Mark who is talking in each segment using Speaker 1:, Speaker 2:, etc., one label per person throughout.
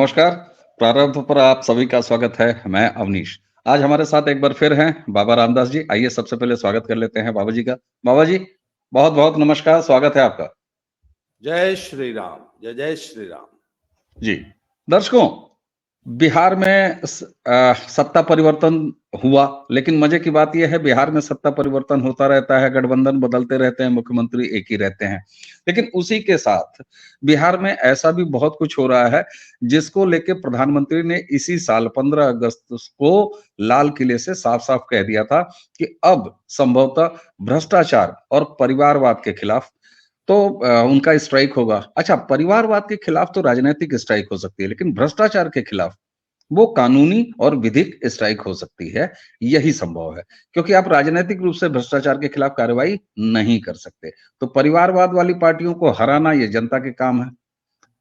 Speaker 1: नमस्कार। प्रारंभ पर आप सभी का स्वागत है। मैं अवनीश। आज हमारे साथ एक बार फिर हैं बाबा रामदास जी। आइए सबसे पहले स्वागत कर लेते हैं बाबा जी का। बाबा जी, बहुत-बहुत नमस्कार, स्वागत है आपका।
Speaker 2: जय श्री राम, जय जय श्री राम।
Speaker 1: जी। दर्शकों, बिहार में सत्ता परिवर्तन हुआ, लेकिन मजे की बात यह है बिहार में सत्ता परिवर्तन होता रहता है, गठबंधन बदलते रहते हैं, मुख्यमंत्री एक ही रहते हैं। लेकिन उसी के साथ बिहार में ऐसा भी बहुत कुछ हो रहा है जिसको लेके प्रधानमंत्री ने इसी साल 15 अगस्त को लाल किले से साफ-साफ कह दिया था कि अब संभवतः भ्रष्टाचार और परिवारवाद के खिलाफ तो उनका स्ट्राइक होगा। अच्छा, परिवारवाद के खिलाफ तो राजनैतिक स्ट्राइक हो सकती है, लेकिन भ्रष्टाचार के खिलाफ वो कानूनी और विधिक स्ट्राइक हो सकती है, यही संभव है। क्योंकि आप राजनैतिक रूप से भ्रष्टाचार के खिलाफ कार्रवाई नहीं कर सकते। तो परिवारवाद वाली पार्टियों को हराना ये जनता के काम है।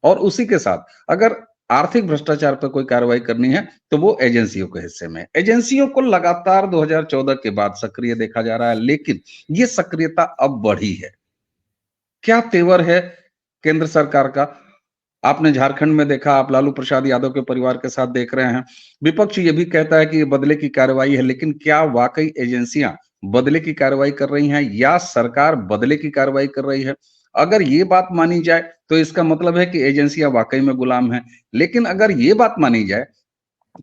Speaker 1: और उसी के साथ अगर आर्थिक भ्रष्टाचार पर कोई कार्रवाई करनी है, तो वो एजेंसियों के हिस्से में है। एजेंसियों को लगातार 2014 के बाद सक्रिय देखा जा रहा है, लेकिन ये सक्रियता अब बढ़ी है। क्या तेवर है केंद्र सरकार का? आपने झारखंड में देखा, आप लालू प्रसाद यादव के परिवार के साथ देख रहे हैं। विपक्ष ये भी कहता है कि ये बदले की कार्रवाई है, लेकिन क्या वाकई एजेंसियां बदले की कार्रवाई कर रही हैं या सरकार बदले की कार्रवाई कर रही है? अगर ये बात मानी जाए तो इसका मतलब है कि एजेंसियां वाकई में गुलाम हैं। लेकिन अगर ये बात मानी जाए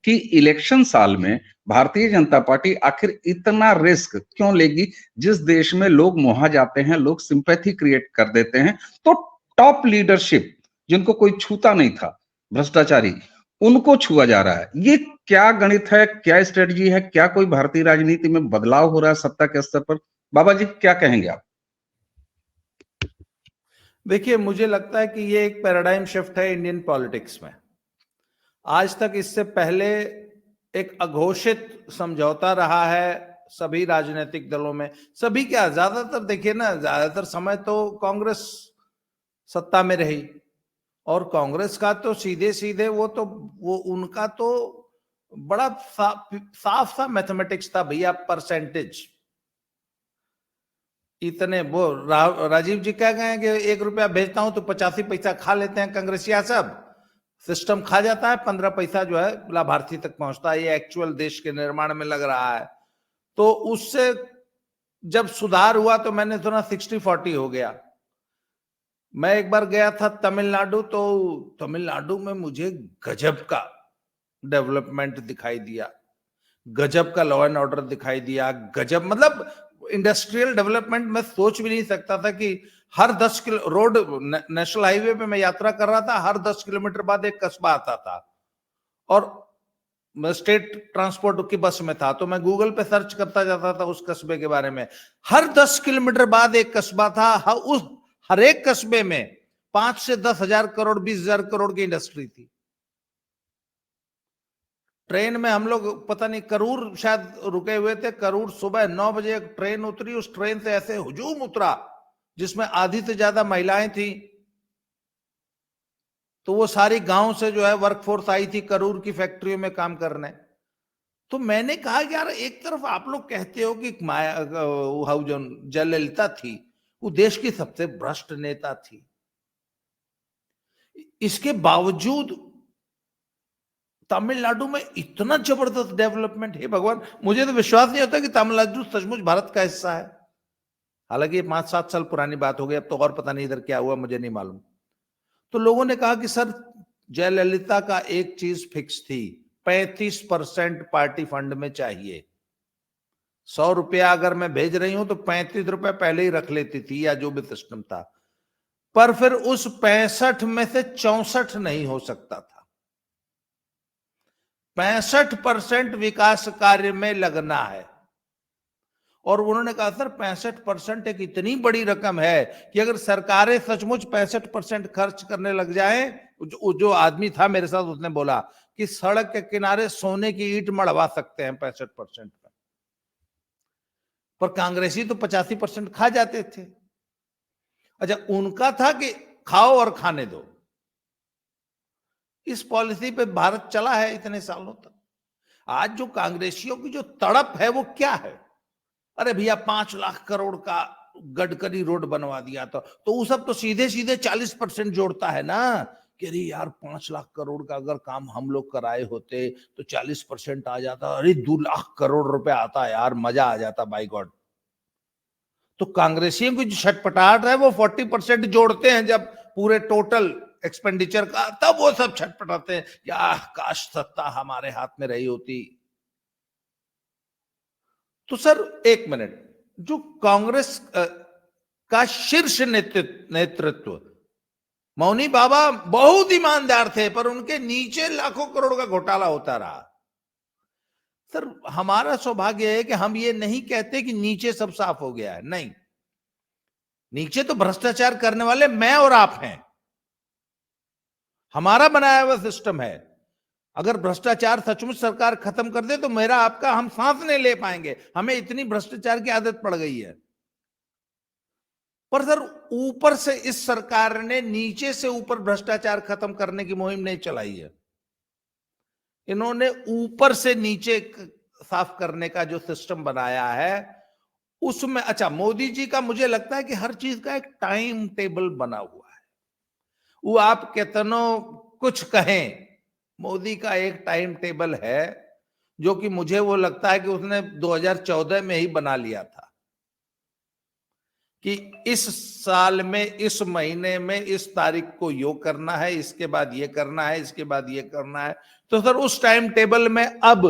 Speaker 1: कि इलेक्शन साल में भारतीय जनता पार्टी आखिर इतना रिस्क क्यों लेगी, जिस देश में लोग मुहा जाते हैं, लोग सिंपैथी क्रिएट कर देते हैं, तो टॉप लीडरशिप जिनको कोई छूता नहीं था, भ्रष्टाचारी, उनको छुआ जा रहा है। ये क्या गणित है, क्या स्ट्रेटजी है, क्या कोई भारतीय राजनीति में बदलाव हो रहा है सत्ता के स्तर पर? बाबा जी क्या कहेंगे आप?
Speaker 2: देखिए, मुझे लगता है कि ये एक पैराडाइम शिफ्ट है इंडियन पॉलिटिक्स में। आज तक इससे पहले एक अघोषित समझौता रहा है सभी राजनीतिक दलों में। सभी क्या, ज्यादातर देखिए ना, ज्यादातर समय तो कांग्रेस सत्ता में रही और कांग्रेस का तो सीधे सीधे वो उनका तो बड़ा साफ सा मैथमेटिक्स था भैया, परसेंटेज। इतने वो राजीव जी कह गए कि 1 रुपया भेजता हूं तो 85 पैसा खा लेते हैं कांग्रेसिया सब। सिस्टम खा जाता है, 15 पैसा जो है लाभार्थी तक पहुंचता है। ये एक्चुअल देश के निर्माण में लग रहा है। तो उससे जब सुधार हुआ तो मैंने सुना 60-40 हो गया। मैं एक बार गया था तमिलनाडु, तो तमिलनाडु में मुझे गजब का डेवलपमेंट दिखाई दिया, गजब का लॉ एंड ऑर्डर दिखाई दिया, गजब, मतलब इंडस्ट्रियल डेवलपमेंट। मैं सोच भी नहीं सकता था कि हर 10 किलो रोड, नेशनल हाईवे पे मैं यात्रा कर रहा था, हर 10 किलोमीटर बाद एक कस्बा आता था। और मैं स्टेट ट्रांसपोर्ट की बस में था तो मैं गूगल पे सर्च करता जाता था उस कस्बे के बारे में। हर 10 किलोमीटर बाद एक कस्बा था। उस हर एक कस्बे में 5 से 10 हजार करोड़, 20 हजार करोड़ की इंडस्ट्री थी। ट्रेन में हम लोग पता नहीं करूर शायद रुके हुए थे। करूर सुबह 9 बजे एक ट्रेन उतरी। उस ट्रेन से ऐसे हुजूम उतरा जिसमें आधी से ज्यादा महिलाएं थी। तो वो सारी गांव से जो है वर्कफोर्स आई थी करूर की फैक्ट्रियों में काम करने। तो मैंने कहा यार, एक तरफ आप लोग कहते हो कि माया जो जयललिता थी वो देश की सबसे भ्रष्ट नेता थी, इसके बावजूद तमिलनाडु में इतना जबरदस्त डेवलपमेंट है। भगवान, मुझे तो विश्वास नहीं होता कि तमिलनाडु सचमुच भारत का हिस्सा है। हालांकि 5-7 साल पुरानी बात हो गई, अब तो और पता नहीं इधर क्या हुआ, मुझे नहीं मालूम। तो लोगों ने कहा कि सर, जयललिता का एक चीज फिक्स थी, 35% पार्टी फंड में चाहिए। 100 रुपया अगर मैं भेज रही हूं तो 35 रुपए पहले ही रख लेती थी, या जो भी सिस्टम था। पर फिर उस 65 में से 64 नहीं हो सकता था। 65% विकास कार्य में लगना है। और उन्होंने कहा सर 65% एक इतनी बड़ी रकम है कि अगर सरकारें सचमुच 65% खर्च करने लग जाए, जो आदमी था मेरे साथ उसने बोला कि सड़क के किनारे सोने की ईंट मढ़वा सकते हैं 65% पर कांग्रेसी तो 85% खा जाते थे। अच्छा, उनका था कि खाओ और खाने दो। इस पॉलिसी पे भारत चला है इतने सालों तक। आज जो कांग्रेसियों की जो तड़प है वो क्या है? अरे भैया 5 लाख करोड़ का गडकरी रोड बनवा दिया तो वो सब तो सीधे सीधे 40% जोड़ता है ना। कि अरे यार 5 लाख करोड़ का अगर काम हम लोग कराए होते तो 40% आ जाता, अरे 2 लाख करोड़ रुपए आता यार, मजा आ जाता, बाय गॉड। तो कांग्रेसियों की जो छटपटाहट है वो 40% जोड़ते हैं जब पूरे टोटल एक्सपेंडिचर का, तब वो सब छटपटाते हैं कि काश सत्ता हमारे हाथ में रही होती। तो सर एक मिनट, जो कांग्रेस का शीर्ष नेतृत्व, मौनी बाबा बहुत ईमानदार थे, पर उनके नीचे लाखों करोड़ का घोटाला होता रहा। सर हमारा सौभाग्य है कि हम ये नहीं कहते कि नीचे सब साफ हो गया है, नहीं, नीचे तो भ्रष्टाचार करने वाले मैं और आप हैं, हमारा बनाया हुआ सिस्टम है। अगर भ्रष्टाचार सचमुच सरकार खत्म कर दे तो मेरा आपका हम सांस नहीं ले पाएंगे, हमें इतनी भ्रष्टाचार की आदत पड़ गई है। पर सर ऊपर से इस सरकार ने नीचे से ऊपर भ्रष्टाचार खत्म करने की मुहिम नहीं चलाई है, इन्होंने ऊपर से नीचे साफ करने का जो सिस्टम बनाया है उसमें, अच्छा मोदी जी का मुझे लगता है कि हर चीज का एक टाइम टेबल बना हुआ है। वो आप कितनो कुछ कहें, मोदी का एक टाइम टेबल है जो कि मुझे वो लगता है कि उसने 2014 में ही बना लिया था कि इस साल में, इस महीने में, इस तारीख को यो करना है, इसके बाद ये करना है, इसके बाद ये करना है। तो सर उस टाइम टेबल में अब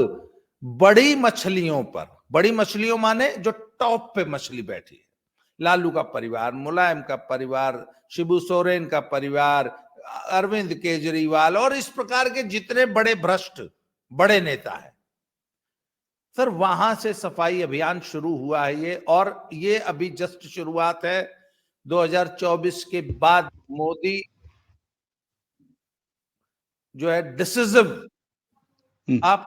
Speaker 2: बड़ी मछलियों पर, बड़ी मछलियों माने जो टॉप पे मछली बैठी है, लालू का परिवार, मुलायम का परिवार, शिबू सोरेन का परिवार, अरविंद केजरीवाल और इस प्रकार के जितने बड़े भ्रष्ट बड़े नेता हैं, सर वहां से सफाई अभियान शुरू हुआ है ये, और ये अभी जस्ट शुरुआत है। 2024 के बाद मोदी जो है डिसिसिव, आप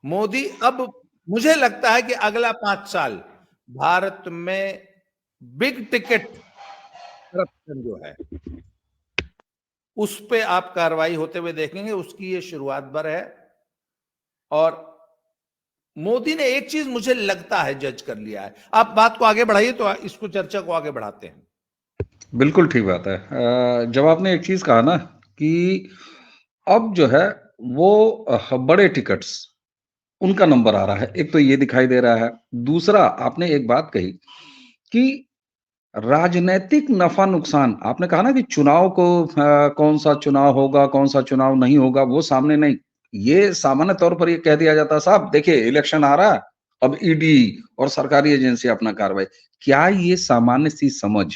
Speaker 2: मोदी अब मुझे लगता है कि अगला 5 साल भारत में बिग टिकट करप्शन जो है उस पे आप कार्रवाई होते हुए देखेंगे, उसकी ये शुरुआत भर है। और मोदी ने एक चीज मुझे लगता है जज कर लिया है। आप बात को आगे बढ़ाइए तो इसको, चर्चा को आगे बढ़ाते हैं।
Speaker 1: बिल्कुल ठीक बात है। जब आपने एक चीज कहा ना कि अब जो है वो बड़े टिकट्स उनका नंबर आ रहा है, एक तो ये दिखाई दे रहा है। दूसरा आपने एक बात कही कि राजनैतिक नफा नुकसान, आपने कहा ना कि चुनाव को कौन सा चुनाव होगा, कौन सा चुनाव नहीं होगा, वो सामने नहीं। ये सामान्य तौर पर ये कह दिया जाता है, साहब देखिए इलेक्शन आ रहा है, अब ईडी और सरकारी एजेंसी अपना कार्रवाई। क्या ये सामान्य सी समझ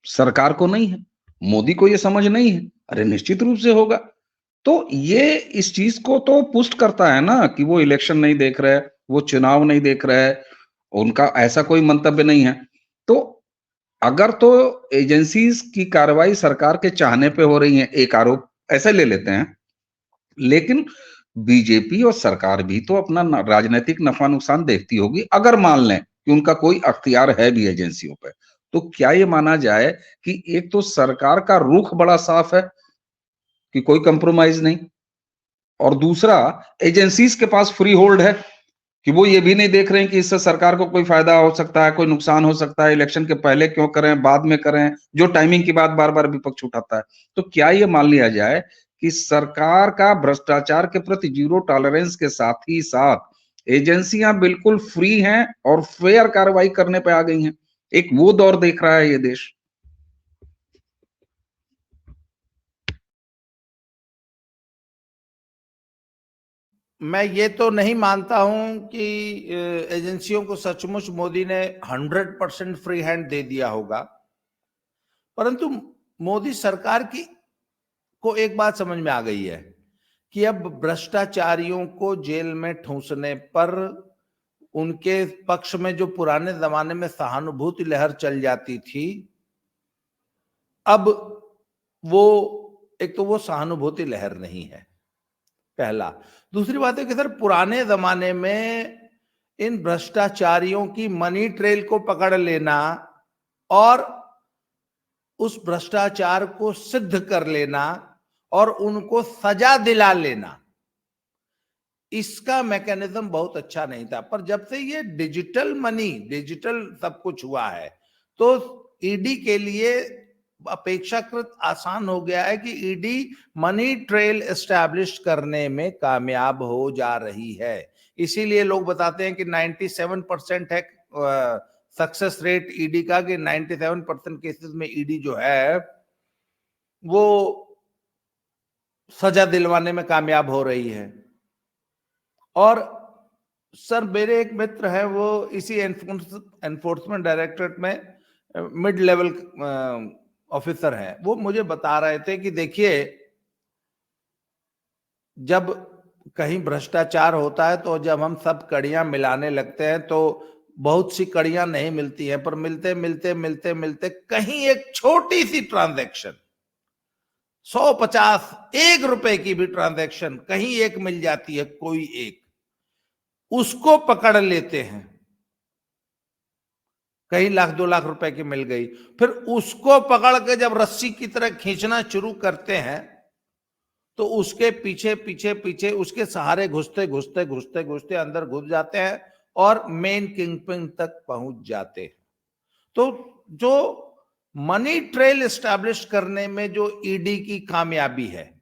Speaker 1: सरकार को नहीं है? मोदी को ये समझ नहीं है? अरे निश्चित रूप से होगा। तो ये इस चीज को तो पुष्ट करता है ना कि वो इलेक्शन नहीं देख रहे, वो चुनाव नहीं देख रहे, उनका ऐसा कोई मंतव्य नहीं है। तो अगर तो एजेंसीज की कार्रवाई सरकार के चाहने पे हो रही है, एक आरोप ऐसे ले लेते हैं, लेकिन बीजेपी और सरकार भी तो अपना राजनीतिक नफा नुकसान देखती होगी। अगर मान लें कि उनका कोई अख्तियार है भी एजेंसियों पे, तो क्या ये माना जाए कि एक तो सरकार का रुख बड़ा साफ है कि कोई कंप्रोमाइज नहीं, और दूसरा एजेंसीज के पास फ्री होल्ड है कि वो ये भी नहीं देख रहे हैं कि इससे सरकार को कोई फायदा हो सकता है, कोई नुकसान हो सकता है, इलेक्शन के पहले क्यों करें, बाद में करें, जो टाइमिंग की बात बार बार विपक्ष उठाता है। तो क्या ये मान लिया जाए कि सरकार का भ्रष्टाचार के प्रति जीरो टॉलरेंस के साथ ही साथ एजेंसियां बिल्कुल फ्री हैं और फेयर कार्रवाई करने पे आ गई हैं? एक वो दौर देख रहा है ये देश।
Speaker 2: मैं ये तो नहीं मानता हूं कि एजेंसियों को सचमुच मोदी ने 100% फ्री हैंड दे दिया होगा, परंतु मोदी सरकार की को एक बात समझ में आ गई है कि अब भ्रष्टाचारियों को जेल में ठूंसने पर उनके पक्ष में जो पुराने जमाने में सहानुभूति लहर चल जाती थी, अब वो, एक तो वो सहानुभूति लहर नहीं है, पहला। दूसरी बात है कि सर पुराने जमाने में इन भ्रष्टाचारियों की मनी ट्रेल को पकड़ लेना और उस भ्रष्टाचार को सिद्ध कर लेना और उनको सजा दिला लेना, इसका मैकेनिज्म बहुत अच्छा नहीं था। पर जब से ये डिजिटल मनी, डिजिटल सब कुछ हुआ है, तो ईडी के लिए अपेक्षाकृत आसान हो गया है कि ईडी मनी ट्रेल एस्टैब्लिश करने में कामयाब हो जा रही है। इसीलिए लोग बताते हैं कि 97% है सक्सेस रेट ईडी का, कि 97% केसेस में ईडी जो है वो सजा दिलवाने में कामयाब हो रही है। और सर मेरे एक मित्र है, वो इसी एनफोर्समेंट डायरेक्टरेट में मिड लेवल ऑफिसर है, वो मुझे बता रहे थे कि देखिए जब कहीं भ्रष्टाचार होता है तो जब हम सब कड़ियां मिलाने लगते हैं तो बहुत सी कड़ियां नहीं मिलती हैं, पर मिलते मिलते मिलते मिलते कहीं एक छोटी सी ट्रांजैक्शन, 150 ₹1 की भी ट्रांजैक्शन कहीं एक मिल जाती है, कोई एक, उसको पकड़ लेते हैं। कहीं लाख 2 लाख रुपए की मिल गई, फिर उसको पकड़ के जब रस्सी की तरह खींचना शुरू करते हैं तो उसके पीछे पीछे पीछे उसके सहारे घुसते घुसते घुसते घुसते अंदर घुस जाते हैं और मेन किंगपिन तक पहुंच जाते हैं। तो जो मनी ट्रेल एस्टैब्लिश करने में जो ईडी की कामयाबी है,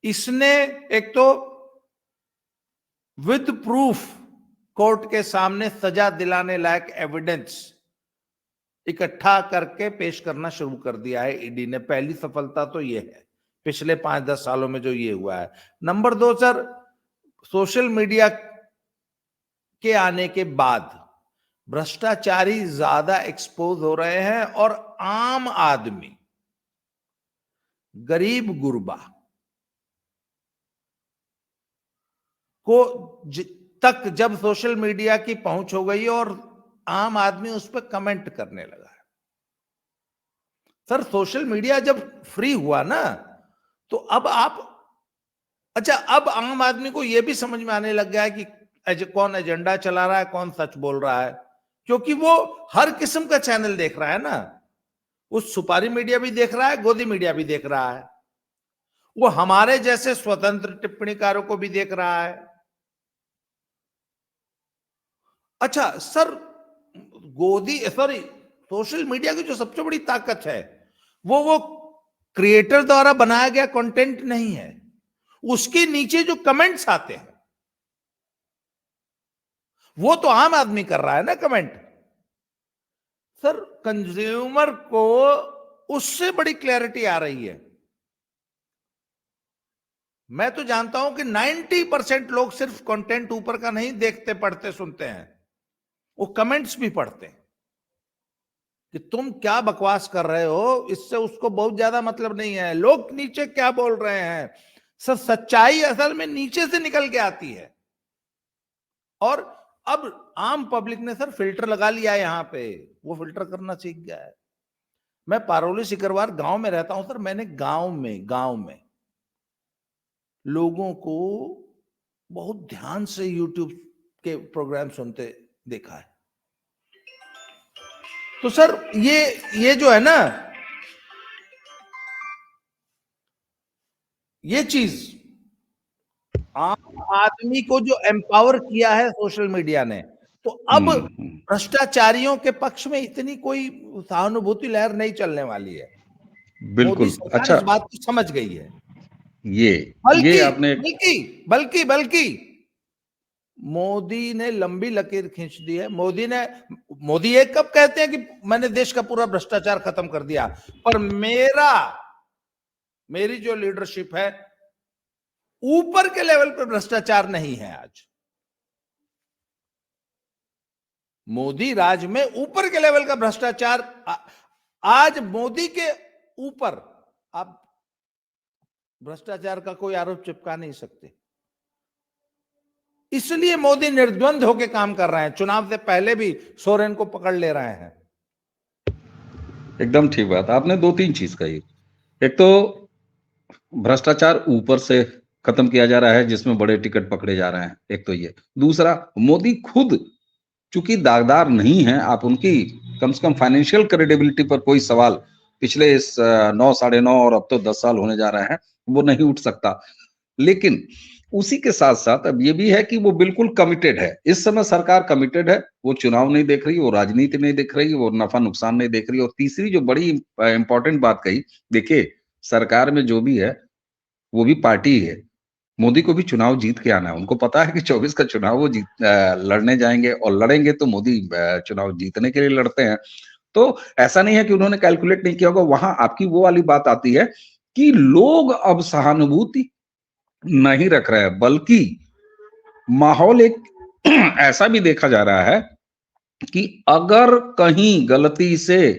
Speaker 2: इसने एक तो विद प्रूफ कोर्ट के सामने सजा दिलाने लायक एविडेंस इकट्ठा करके पेश करना शुरू कर दिया है ईडी ने। पहली सफलता तो यह है पिछले 5-10 सालों में जो ये हुआ है। नंबर 2 सर, सोशल मीडिया के आने के बाद भ्रष्टाचारी ज्यादा एक्सपोज हो रहे हैं और आम आदमी, गरीब गुरबा को तक जब सोशल मीडिया की पहुंच हो गई और आम आदमी उस पर कमेंट करने लगा है। सर सोशल मीडिया जब फ्री हुआ ना, तो अब अब आम आदमी को यह भी समझ में आने लग गया है कि कौन एजेंडा चला रहा है, कौन सच बोल रहा है, क्योंकि वो हर किस्म का चैनल देख रहा है ना। वो सुपारी मीडिया भी देख रहा है, गोदी मीडिया भी देख रहा है, वो हमारे जैसे स्वतंत्र टिप्पणीकारों को भी देख रहा है। अच्छा सर, सोशल मीडिया की जो सबसे बड़ी ताकत है वो क्रिएटर द्वारा बनाया गया कंटेंट नहीं है, उसके नीचे जो कमेंट्स आते हैं वो तो आम आदमी कर रहा है ना कमेंट। सर कंज्यूमर को उससे बड़ी क्लैरिटी आ रही है। मैं तो जानता हूं कि 90% लोग सिर्फ कंटेंट ऊपर का नहीं देखते, पढ़ते, सुनते हैं, वो कमेंट्स भी पढ़ते हैं कि तुम क्या बकवास कर रहे हो, इससे उसको बहुत ज्यादा मतलब नहीं है, लोग नीचे क्या बोल रहे हैं। सर सच्चाई असल में नीचे से निकल के आती है। और अब आम पब्लिक ने सर फिल्टर लगा लिया है, यहां पे वो फिल्टर करना सीख गया है। मैं पारोली सिकरवार गांव में रहता हूं सर, मैंने गांव में लोगों को बहुत ध्यान से यूट्यूब के प्रोग्राम सुनते देखा है। तो सर ये जो है ना, ये चीज आम आदमी को जो एम्पावर किया है सोशल मीडिया ने, तो अब भ्रष्टाचारियों के पक्ष में इतनी कोई सहानुभूति लहर नहीं चलने वाली है।
Speaker 1: बिल्कुल।
Speaker 2: मोदी सरकार
Speaker 1: अच्छा,
Speaker 2: इस बात को समझ गई है।
Speaker 1: ये आपने
Speaker 2: बल्कि मोदी ने लंबी लकीर खींच दी है। मोदी ये कब कहते हैं कि मैंने देश का पूरा भ्रष्टाचार खत्म कर दिया, पर मेरी जो लीडरशिप है ऊपर के लेवल पर भ्रष्टाचार नहीं है। मोदी राज में ऊपर के लेवल का भ्रष्टाचार, आज मोदी के ऊपर आप भ्रष्टाचार का कोई आरोप चिपका नहीं सकते। इसलिए मोदी निर्द्वंद होकर काम कर रहे हैं। चुनाव से पहले भी सोरेन को पकड़ ले रहे हैं।
Speaker 1: एकदम ठीक बात आपने 2-3 चीज कही। एक तो भ्रष्टाचार ऊपर से खत्म किया जा रहा है, जिसमें बड़े टिकट पकड़े जा रहे हैं, एक तो ये। दूसरा, मोदी खुद चूंकि दागदार नहीं है, आप उनकी कम से कम फाइनेंशियल क्रेडिबिलिटी पर कोई सवाल पिछले इस 9 साढ़े 9 और अब तो 10 साल होने जा रहे हैं, वो नहीं उठ सकता। लेकिन उसी के साथ साथ अब ये भी है कि वो बिल्कुल कमिटेड है। इस समय सरकार कमिटेड है, वो चुनाव नहीं देख रही, वो राजनीति नहीं देख रही, वो नफा नुकसान नहीं देख रही। और तीसरी जो बड़ी इंपॉर्टेंट बात कही, देखिए सरकार में जो भी है वो भी पार्टी ही है। मोदी को भी चुनाव जीत के आना है। उनको पता है कि 24 का चुनाव वो लड़ने जाएंगे, और लड़ेंगे तो मोदी चुनाव जीतने के लिए लड़ते हैं। तो ऐसा नहीं है कि उन्होंने कैलकुलेट नहीं किया होगा। वहां आपकी वो वाली बात आती है कि लोग अब सहानुभूति नहीं रख रहे हैं, बल्कि माहौल एक ऐसा भी देखा जा रहा है कि अगर कहीं गलती से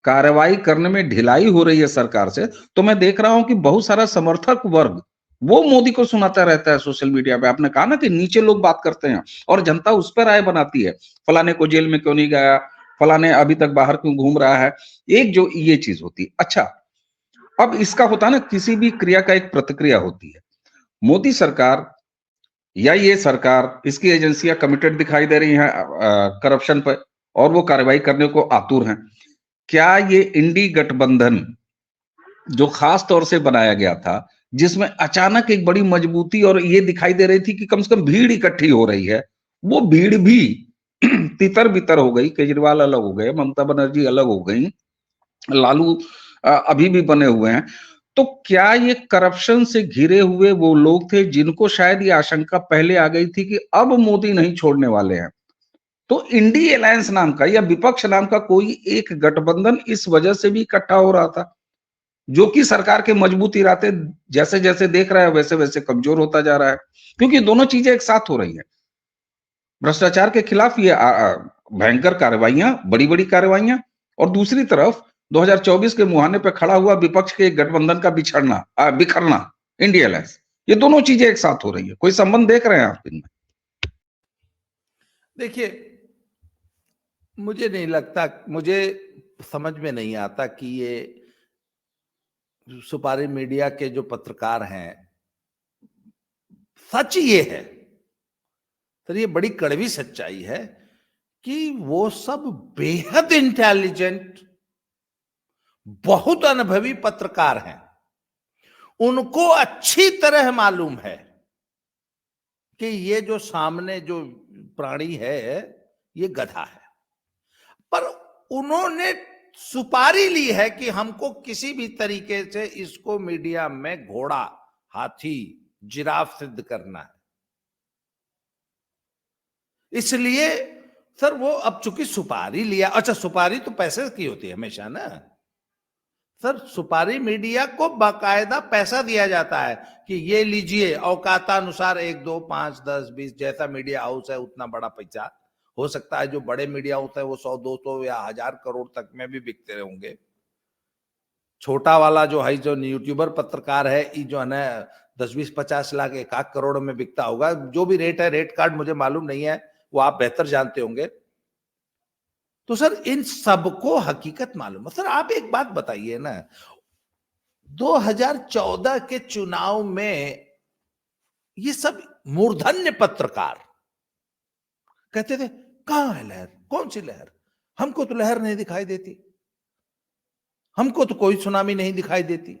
Speaker 1: कार्रवाई करने में ढिलाई हो रही है सरकार से, तो मैं देख रहा हूं कि बहुत सारा समर्थक वर्ग वो मोदी को सुनाता रहता है सोशल मीडिया पे। आपने कहा ना कि नीचे लोग बात करते हैं और जनता उस पर राय बनाती है, फलाने को जेल में क्यों नहीं गया, फलाने अभी तक बाहर क्यों घूम रहा है। एक जो ये चीज होती है। अच्छा, अब इसका होता है ना, किसी भी क्रिया का एक प्रतिक्रिया होती है। मोदी सरकार या ये सरकार, इसकी एजेंसियां कमिटेड दिखाई दे रही हैं करप्शन पर, और वो कार्रवाई करने को आतुर हैं। क्या ये इंडी गठबंधन जो खास तौर से बनाया गया था, जिसमें अचानक एक बड़ी मजबूती और ये दिखाई दे रही थी कि कम से कम भीड़ इकट्ठी हो रही है, वो भीड़ भी तितर बितर हो गई। केजरीवाल अलग हो गए, ममता बनर्जी अलग हो गई, लालू अभी भी बने हुए हैं। तो क्या ये करप्शन से घिरे हुए वो लोग थे जिनको शायद ये आशंका पहले आ गई थी कि अब मोदी नहीं छोड़ने वाले हैं? तो इंडी अलायंस नाम का या विपक्ष नाम का कोई एक गठबंधन इस वजह से भी इकट्ठा हो रहा था, जो कि सरकार के मजबूत इरादे जैसे जैसे देख रहा है वैसे वैसे कमजोर होता जा रहा है, क्योंकि दोनों चीजें एक साथ हो रही है। भ्रष्टाचार के खिलाफ ये भयंकर कार्रवाइयां, बड़ी बड़ी कार्रवाइयां, और दूसरी तरफ 2024 के मुहाने पे खड़ा हुआ विपक्ष के एक गठबंधन का बिखरना, इंडिया अलायंस। ये दोनों चीजें एक साथ हो रही है। कोई संबंध देख रहे हैं आप इनमें?
Speaker 2: देखिए, मुझे नहीं लगता, मुझे समझ में नहीं आता कि ये सुपारी मीडिया के जो पत्रकार हैं, सच ये है, तो ये बड़ी कड़वी सच्चाई है कि वो सब बेहद इंटेलिजेंट, बहुत अनुभवी पत्रकार हैं। उनको अच्छी तरह मालूम है कि ये जो सामने जो प्राणी है ये गधा है, पर उन्होंने सुपारी ली है कि हमको किसी भी तरीके से इसको मीडिया में घोड़ा, हाथी, जिराफ सिद्ध करना है। इसलिए सर वो अब चूंकि सुपारी लिया, अच्छा सुपारी तो पैसे की होती है हमेशा ना सर, सुपारी मीडिया को बाकायदा पैसा दिया जाता है कि ये लीजिए, औकातानुसार 1, 2, 5, 10, 20 जैसा मीडिया हाउस है उतना बड़ा पैसा हो सकता है। जो बड़े मीडिया हाउस है वो 100, 200 या 1000 करोड़ तक में भी बिकते होंगे। छोटा वाला जो है, जो यूट्यूबर पत्रकार है, ये जो है ना 10, 20, 50 लाख, 1 करोड़ में बिकता होगा। जो भी रेट है, रेट कार्ड मुझे मालूम नहीं है, वो आप बेहतर जानते होंगे। तो सर इन सबको हकीकत मालूम है। सर आप एक बात बताइए ना, 2014 के चुनाव में ये सब मूर्धन्य पत्रकार कहते थे कहां है लहर, कौन सी लहर, हमको तो लहर नहीं दिखाई देती, हमको तो कोई सुनामी नहीं दिखाई देती।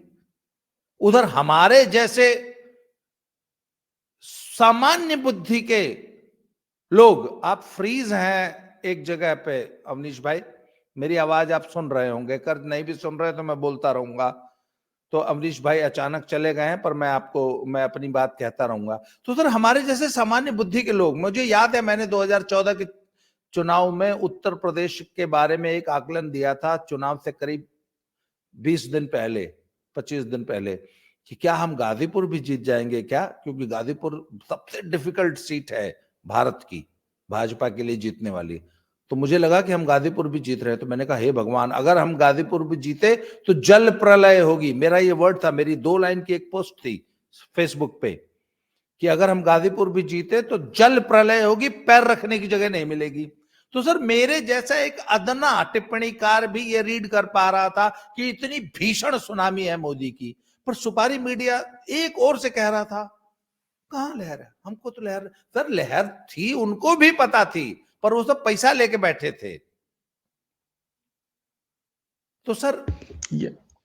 Speaker 2: उधर हमारे जैसे सामान्य बुद्धि के लोग, आप फ्रीज हैं एक जगह पे अवनीश भाई, मेरी आवाज आप सुन रहे होंगे, कर नहीं भी सुन रहे तो मैं बोलता रहूंगा। तो अवनीश भाई अचानक चले गए हैं, पर मैं अपनी बात कहता रहूंगा। तो सर हमारे जैसे सामान्य बुद्धि के लोग, मुझे याद है मैंने 2014 के चुनाव में उत्तर प्रदेश के बारे में एक आकलन दिया था, चुनाव से करीब 20 दिन पहले, 25 दिन पहले, कि क्या हम गाजीपुर भी जीत जाएंगे क्या, क्योंकि गाजीपुर सबसे डिफिकल्ट सीट है भारत की, भाजपा के लिए जीतने वाली। तो मुझे लगा कि हम गाजीपुर भी जीत रहे हैं, तो मैंने कहा हे भगवान, अगर हम गाजीपुर भी जीते तो जल प्रलय होगी। मेरा ये वर्ड था, मेरी 2 लाइन की एक पोस्ट थी फेसबुक पे कि अगर हम गाजीपुर भी जीते तो जल प्रलय होगी, पैर रखने की जगह नहीं मिलेगी। तो सर मेरे जैसा एक अदना टिप्पणीकार भी ये रीड कर पा रहा था कि इतनी भीषण सुनामी है मोदी की, पर सुपारी मीडिया एक और से कह रहा था कहां लहर है, हमको तो लहर, सर लहर थी, उनको भी पता थी, पर वो सब पैसा लेके बैठे थे। तो सर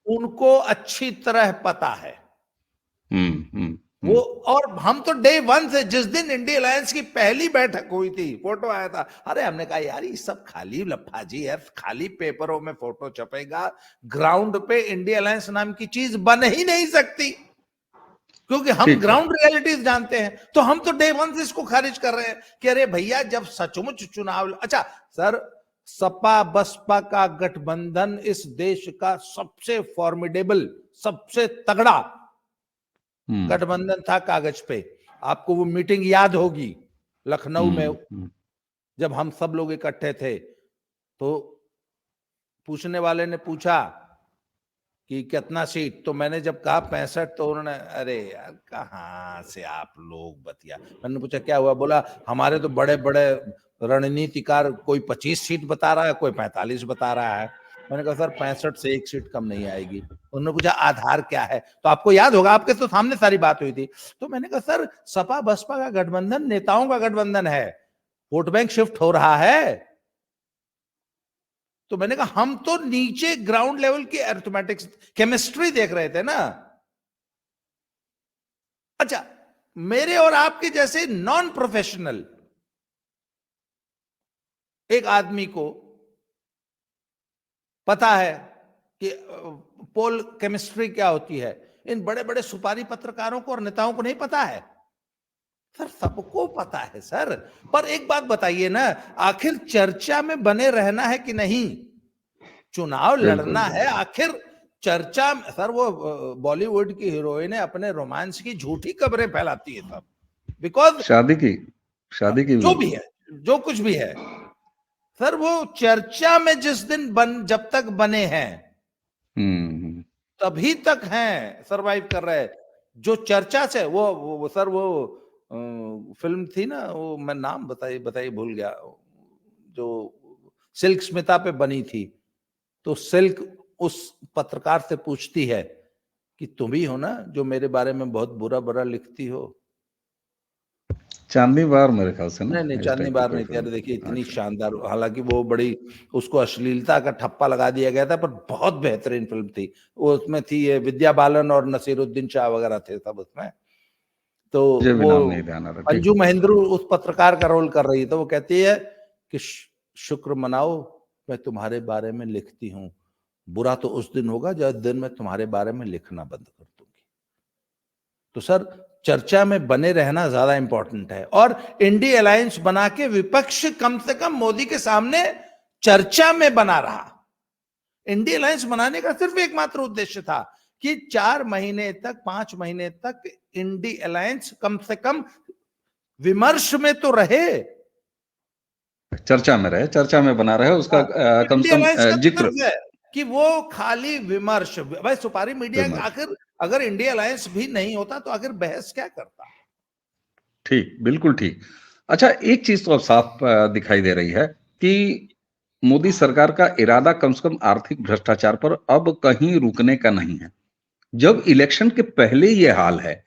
Speaker 2: उनको अच्छी तरह पता है
Speaker 1: हम्म।
Speaker 2: वो, और हम तो डे वन से, जिस दिन इंडिया अलायंस की पहली बैठक हुई थी, फोटो आया था, अरे हमने कहा यार ये सब खाली लफाजी है, खाली पेपरों में फोटो छपेगा, ग्राउंड पे इंडिया अलायंस नाम की चीज बन ही नहीं सकती, क्योंकि हम ग्राउंड रियलिटीज जानते हैं। तो हम तो डे वन से इसको खारिज कर रहे हैं कि अरे भैया जब सचमुच चुनाव, अच्छा सर, सपा बसपा का गठबंधन इस देश का सबसे फॉर्मिडेबल, सबसे तगड़ा गठबंधन था कागज पे। आपको वो मीटिंग याद होगी लखनऊ में, जब हम सब लोग इकट्ठे थे, तो पूछने वाले ने पूछा कि कितना सीट, तो मैंने जब कहा 65, तो उन्होंने, अरे यार कहाँ से आप लोग बतिया। मैंने पूछा क्या हुआ, बोला हमारे तो बड़े बड़े रणनीतिकार, कोई 25 सीट बता रहा है, कोई 45 बता रहा है। मैंने कहा सर 65 से 1 सीट कम नहीं आएगी। उन्होंने पूछा आधार क्या है, तो आपको याद होगा, आपके तो सामने सारी बात हुई थी। तो मैंने कहा सर सपा बसपा का गठबंधन नेताओं का गठबंधन है, वोट बैंक शिफ्ट हो रहा है। तो मैंने कहा हम तो नीचे ग्राउंड लेवल की अरिथमेटिक्स, केमिस्ट्री देख रहे थे ना। अच्छा, मेरे और आपके जैसे नॉन प्रोफेशनल एक आदमी को पता है कि पोल केमिस्ट्री क्या होती है, इन बड़े बड़े सुपारी पत्रकारों को और नेताओं को नहीं पता है। सर सबको पता है सर, पर एक बात बताइए ना, आखिर चर्चा में बने रहना है कि नहीं? चुनाव लड़ना है, आखिर चर्चा। सर वो बॉलीवुड की हीरोइन है, अपने रोमांस की झूठी खबरें फैलाती है सब, बिकॉज
Speaker 1: शादी की
Speaker 2: जो भी है, जो कुछ भी है सर, वो चर्चा में जिस दिन जब तक बने हैं तभी तक हैं, सरवाइव कर रहे हैं। जो चर्चा से वो सर, वो फिल्म थी ना, वो मैं नाम बताइए भूल गया, जो सिल्क स्मिता पे बनी थी। तो सिल्क उस पत्रकार से पूछती है कि तुम ही हो ना जो मेरे बारे में बहुत बुरा बुरा लिखती हो।
Speaker 1: चांदनी बार मेरे ख्याल से ना,
Speaker 2: नहीं चांदनी बार नहीं थी। अरे देखिए इतनी शानदार, हालांकि वो बड़ी, उसको अश्लीलता का ठप्पा लगा दिया गया था, पर बहुत बेहतरीन फिल्म थी वो। उसमें थी ये विद्या बालन और नसीरुद्दीन शाह वगैरह थे सब उसमें। तो वो अंजू महेंद्रू उस पत्रकार का रोल कर रही है। तो वो कहती है कि शुक्र मनाओ मैं तुम्हारे बारे में लिखती हूँ, बुरा तो उस दिन होगा जब दिन मैं तुम्हारे बारे में लिखना बंद कर दूंगी। तो सर चर्चा में बने रहना ज्यादा इंपॉर्टेंट है, और इंडिया अलायंस बना के विपक्ष कम से कम मोदी के सामने चर्चा में बना रहा। इंडिया अलायंस बनाने का सिर्फ एकमात्र उद्देश्य था कि 4 महीने तक, 5 महीने तक इंडिया अलायंस कम से कम विमर्श में तो रहे,
Speaker 1: चर्चा में रहे, चर्चा में बना रहे, उसका कम से कम जिक्र,
Speaker 2: कि वो खाली विमर्श। भाई सुपारी मीडिया आखिर, अगर इंडिया अलायंस भी नहीं होता तो आखिर बहस क्या करता?
Speaker 1: ठीक, बिल्कुल ठीक। अच्छा, एक चीज तो अब साफ दिखाई दे रही है कि मोदी सरकार का इरादा कम से कम आर्थिक भ्रष्टाचार पर अब कहीं रुकने का नहीं है। जब इलेक्शन के पहले ये हाल है,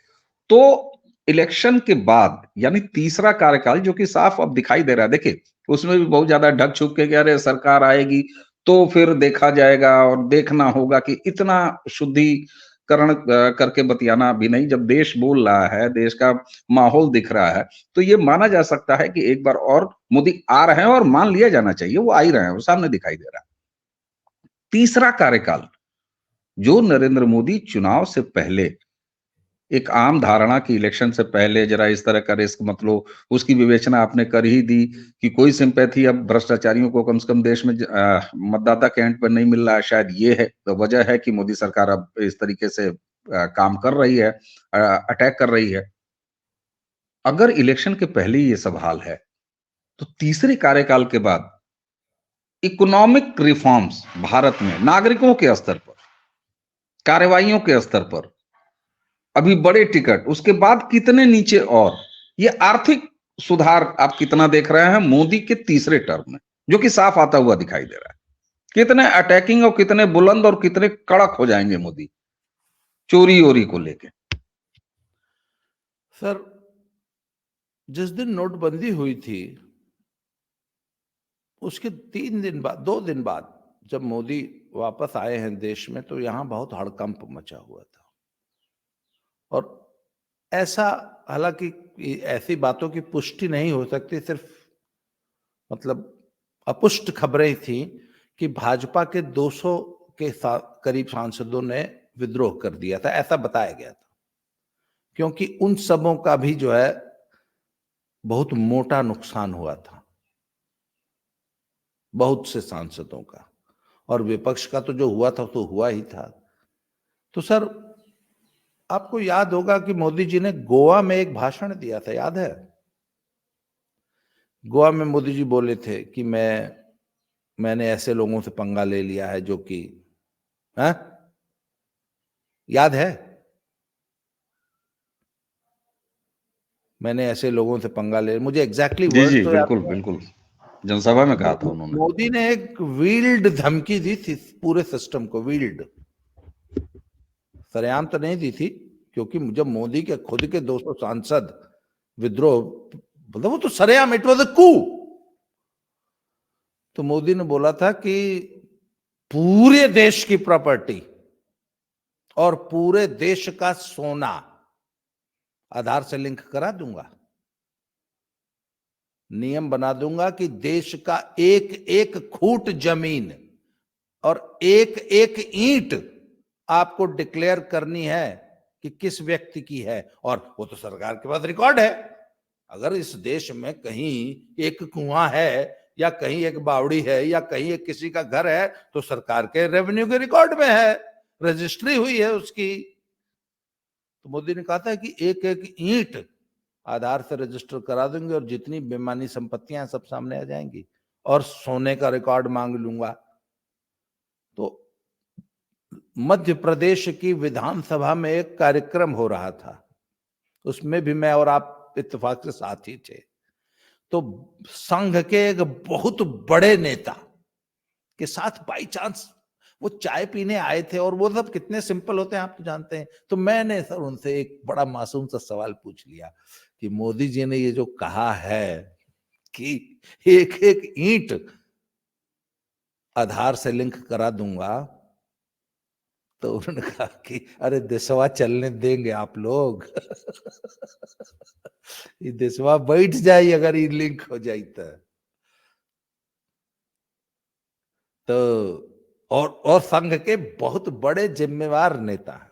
Speaker 1: तो इलेक्शन के बाद यानी तीसरा कार्यकाल, जो कि साफ अब दिखाई दे रहा है, देखिए उसमें भी बहुत ज्यादा ढक छुप के अरे सरकार आएगी तो फिर देखा जाएगा, और देखना होगा कि इतना शुद्धिकरण करके बतियाना भी नहीं। जब देश बोल रहा है, देश का माहौल दिख रहा है, तो ये माना जा सकता है कि एक बार और मोदी आ रहे हैं, और मान लिया जाना चाहिए वो आ ही रहे हैं, वो सामने दिखाई दे रहा है। तीसरा कार्यकाल, जो नरेंद्र मोदी चुनाव से पहले एक आम धारणा की इलेक्शन से पहले जरा इस तरह का रिस्क मत लो, उसकी विवेचना आपने कर ही दी कि कोई सिंपैथी अब भ्रष्टाचारियों को कम से कम देश में मतदाता के एंड पर नहीं मिल रहा है। शायद ये है तो वजह है कि मोदी सरकार अब इस तरीके से काम कर रही है, अटैक कर रही है। अगर इलेक्शन के पहले ही ये सब हाल है, तो तीसरे कार्यकाल के बाद इकोनॉमिक रिफॉर्म्स भारत में नागरिकों के स्तर पर, कार्रवाइयों के स्तर पर, अभी बड़े टिकट, उसके बाद कितने नीचे, और ये आर्थिक सुधार आप कितना देख रहे हैं मोदी के तीसरे टर्म में, जो कि साफ आता हुआ दिखाई दे रहा है। कितने अटैकिंग और कितने बुलंद और कितने कड़क हो जाएंगे मोदी चोरी ओरी को लेके।
Speaker 2: सर जिस दिन नोटबंदी हुई थी उसके 3 दिन बाद, 2 दिन बाद जब मोदी वापस आए हैं देश में, तो यहां बहुत हड़कंप मचा हुआ था। और ऐसा, हालांकि ऐसी बातों की पुष्टि नहीं हो सकती, सिर्फ मतलब अपुष्ट खबरें थी कि भाजपा के 200 के करीब सांसदों ने विद्रोह कर दिया था, ऐसा बताया गया था, क्योंकि उन सबों का भी जो है बहुत मोटा नुकसान हुआ था, बहुत से सांसदों का, और विपक्ष का तो जो हुआ था तो हुआ ही था। तो सर, आपको याद होगा कि मोदी जी ने गोवा में एक भाषण दिया था, याद है? गोवा में मोदी जी बोले थे कि मैंने ऐसे लोगों से पंगा ले लिया है जो कि, हाँ, याद है? मैंने ऐसे लोगों से पंगा ले, मुझे एग्जैक्टली
Speaker 1: जी
Speaker 2: वर्ड
Speaker 1: जी,
Speaker 2: तो
Speaker 1: बिल्कुल
Speaker 2: याद नहीं।
Speaker 1: बिल्कुल, जनसभा में कहा था उन्होंने।
Speaker 2: मोदी ने एक वील्ड धमकी दी थी पूरे सिस्टम को, वील्ड, सरेआम तो नहीं दी थी, क्योंकि जब मोदी के खुद के 200 सांसद विद्रोह, मतलब वो तो सरेआम, इट वाज अ कू। तो मोदी ने बोला था कि पूरे देश की प्रॉपर्टी और पूरे देश का सोना आधार से लिंक करा दूंगा, नियम बना दूंगा कि देश का एक एक खूंट जमीन और एक एक ईंट आपको डिक्लेयर करनी है कि किस व्यक्ति की है, और वो तो सरकार के पास रिकॉर्ड है। अगर इस देश में कहीं एक कुआं है या कहीं एक बावड़ी है या कहीं एक किसी का घर है, तो सरकार के रेवेन्यू के रिकॉर्ड में है, रजिस्ट्री हुई है उसकी। तो मोदी ने कहा था कि एक एक ईंट आधार से रजिस्टर करा देंगे और जितनी बेमानी संपत्तियां सब सामने आ जाएंगी, और सोने का रिकॉर्ड मांग लूंगा। तो मध्य प्रदेश की विधानसभा में एक कार्यक्रम हो रहा था, उसमें भी मैं और आप इत्तेफाक से साथ ही थे। तो संघ के एक बहुत बड़े नेता के साथ बाई चांस वो चाय पीने आए थे, और वो सब कितने सिंपल होते हैं आप तो जानते हैं। तो मैंने सर उनसे एक बड़ा मासूम सा सवाल पूछ लिया कि मोदी जी ने ये जो कहा है कि एक एक ईंट आधार से लिंक करा दूंगा, तो उन्होंने कहा कि अरे देशवा चलने देंगे आप लोग? ये देशवा बैठ जाए अगर ये लिंक हो जाए तो और संघ के बहुत बड़े जिम्मेवार नेता हैं।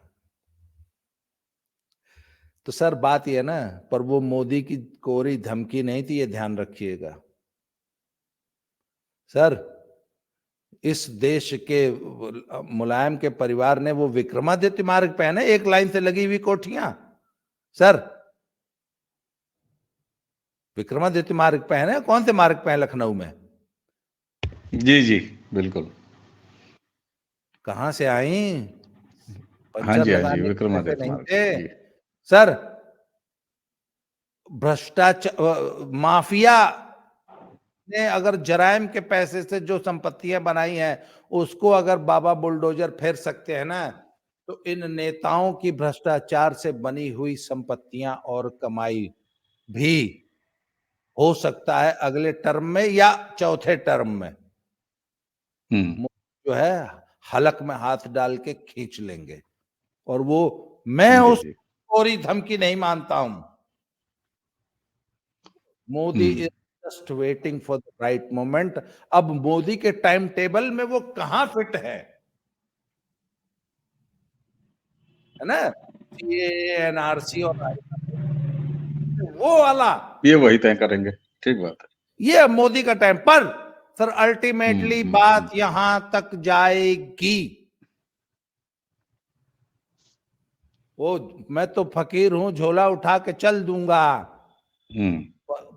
Speaker 2: तो सर बात यह ना, पर वो मोदी की कोरी धमकी नहीं थी, ये ध्यान रखिएगा सर। इस देश के मुलायम के परिवार ने वो विक्रमादित्य मार्ग पहने, एक लाइन से लगी हुई कोठियां, सर विक्रमादित्य मार्ग पहने, कौन से मार्ग पे है लखनऊ में?
Speaker 1: जी जी, बिल्कुल।
Speaker 2: कहां से आई?
Speaker 1: हाँ
Speaker 2: पंचर
Speaker 1: जी, हाँ जी,
Speaker 2: लगाने के पैसे
Speaker 1: विक्रमादित्य
Speaker 2: नहीं
Speaker 1: मार्ग
Speaker 2: थे
Speaker 1: जी।
Speaker 2: सर। भ्रष्टाचार माफिया ने अगर जराइम के पैसे से जो संपत्तियां बनाई हैं, उसको अगर बाबा बुलडोजर फेर सकते हैं ना, तो इन नेताओं की भ्रष्टाचार से बनी हुई संपत्तियां और कमाई भी हो सकता है अगले टर्म में या चौथे टर्म में जो है हलक में हाथ डाल के खींच लेंगे। और वो मैं
Speaker 1: जी
Speaker 2: उस
Speaker 1: जी।
Speaker 2: कोरी धमकी नहीं मानता हूं। Modi is just waiting for the right moment. अब मोदी के टाइम टेबल में वो कहां फिट है ना? एनआरसी और वो वाला,
Speaker 1: ये वही तय करेंगे, ठीक बात है।
Speaker 2: ये मोदी का टाइम पर। सर अल्टीमेटली बात यहां तक जाएगी, वो मैं तो फकीर हूं, झोला उठा के चल दूंगा,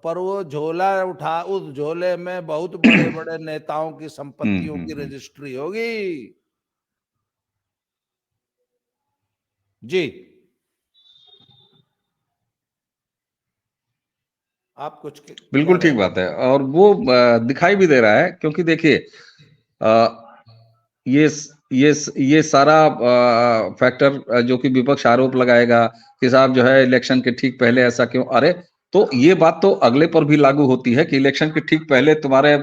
Speaker 2: पर वो झोला उठा, उस झोले में बहुत बड़े बड़े नेताओं की संपत्तियों की रजिस्ट्री होगी जी। आप कुछ
Speaker 1: बिल्कुल
Speaker 2: कह रहे
Speaker 1: ठीक बात है, और वो दिखाई भी दे रहा है, क्योंकि देखिए ये ये सारा फैक्टर जो कि विपक्ष आरोप लगाएगा कि साहब जो है इलेक्शन के ठीक पहले ऐसा क्यों, अरे तो ये बात तो अगले पर भी लागू होती है कि इलेक्शन के ठीक पहले तुम्हारे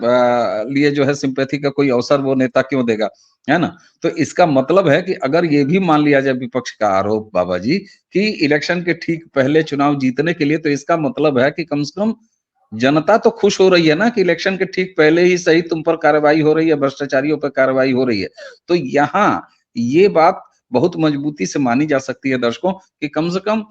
Speaker 1: लिए जो है सिंपैथी का कोई अवसर वो नेता क्यों देगा। है ना। तो इसका मतलब है कि अगर ये भी मान लिया जाए विपक्ष का आरोप बाबा जी कि इलेक्शन के ठीक पहले चुनाव जीतने के लिए, तो इसका मतलब है कि कम से कम जनता तो खुश हो रही है ना कि इलेक्शन के ठीक पहले ही सही तुम पर कार्रवाई हो रही है, भ्रष्टाचारियों पर कार्रवाई हो रही है। तो यहाँ ये बात बहुत मजबूती से मानी जा सकती है दर्शकों कि कम से कम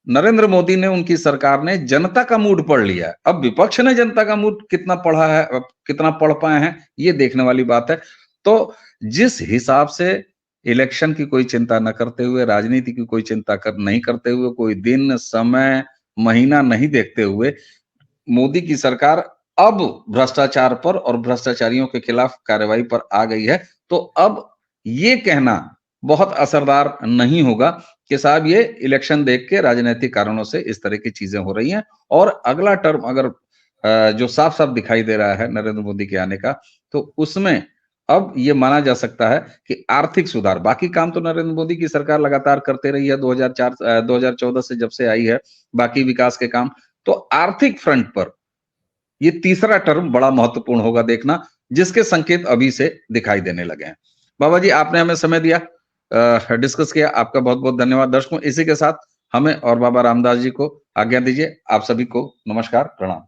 Speaker 1: नरेंद्र मोदी ने, उनकी सरकार ने जनता का मूड पढ़ लिया है। अब विपक्ष ने जनता का मूड कितना पढ़ा है, कितना पढ़ पाए हैं, ये देखने वाली बात है। तो जिस हिसाब से इलेक्शन की कोई चिंता न करते हुए, राजनीति की कोई चिंता नहीं करते हुए, कोई दिन, समय, महीना नहीं देखते हुए मोदी की सरकार अब भ्रष्टाचार पर और भ्रष्टाचारियों के खिलाफ कार्रवाई पर आ गई है, तो अब ये कहना बहुत असरदार नहीं होगा कि साहब ये इलेक्शन देख के राजनीतिक कारणों से इस तरह की चीजें हो रही हैं। और अगला टर्म अगर जो साफ साफ दिखाई दे रहा है नरेंद्र मोदी के आने का, तो उसमें अब ये माना जा सकता है कि आर्थिक सुधार, बाकी काम तो नरेंद्र मोदी की सरकार लगातार करते रही है 2014 से जब से आई है, बाकी विकास के काम। तो आर्थिक फ्रंट पर ये तीसरा टर्म बड़ा महत्वपूर्ण होगा देखना, जिसके संकेत अभी से दिखाई देने लगे हैं। बाबा जी, आपने हमें समय दिया, डिस्कस किया, आपका बहुत बहुत धन्यवाद। दर्शकों, इसी के साथ हमें और बाबा रामदास जी को आज्ञा दीजिए। आप सभी को नमस्कार, प्रणाम।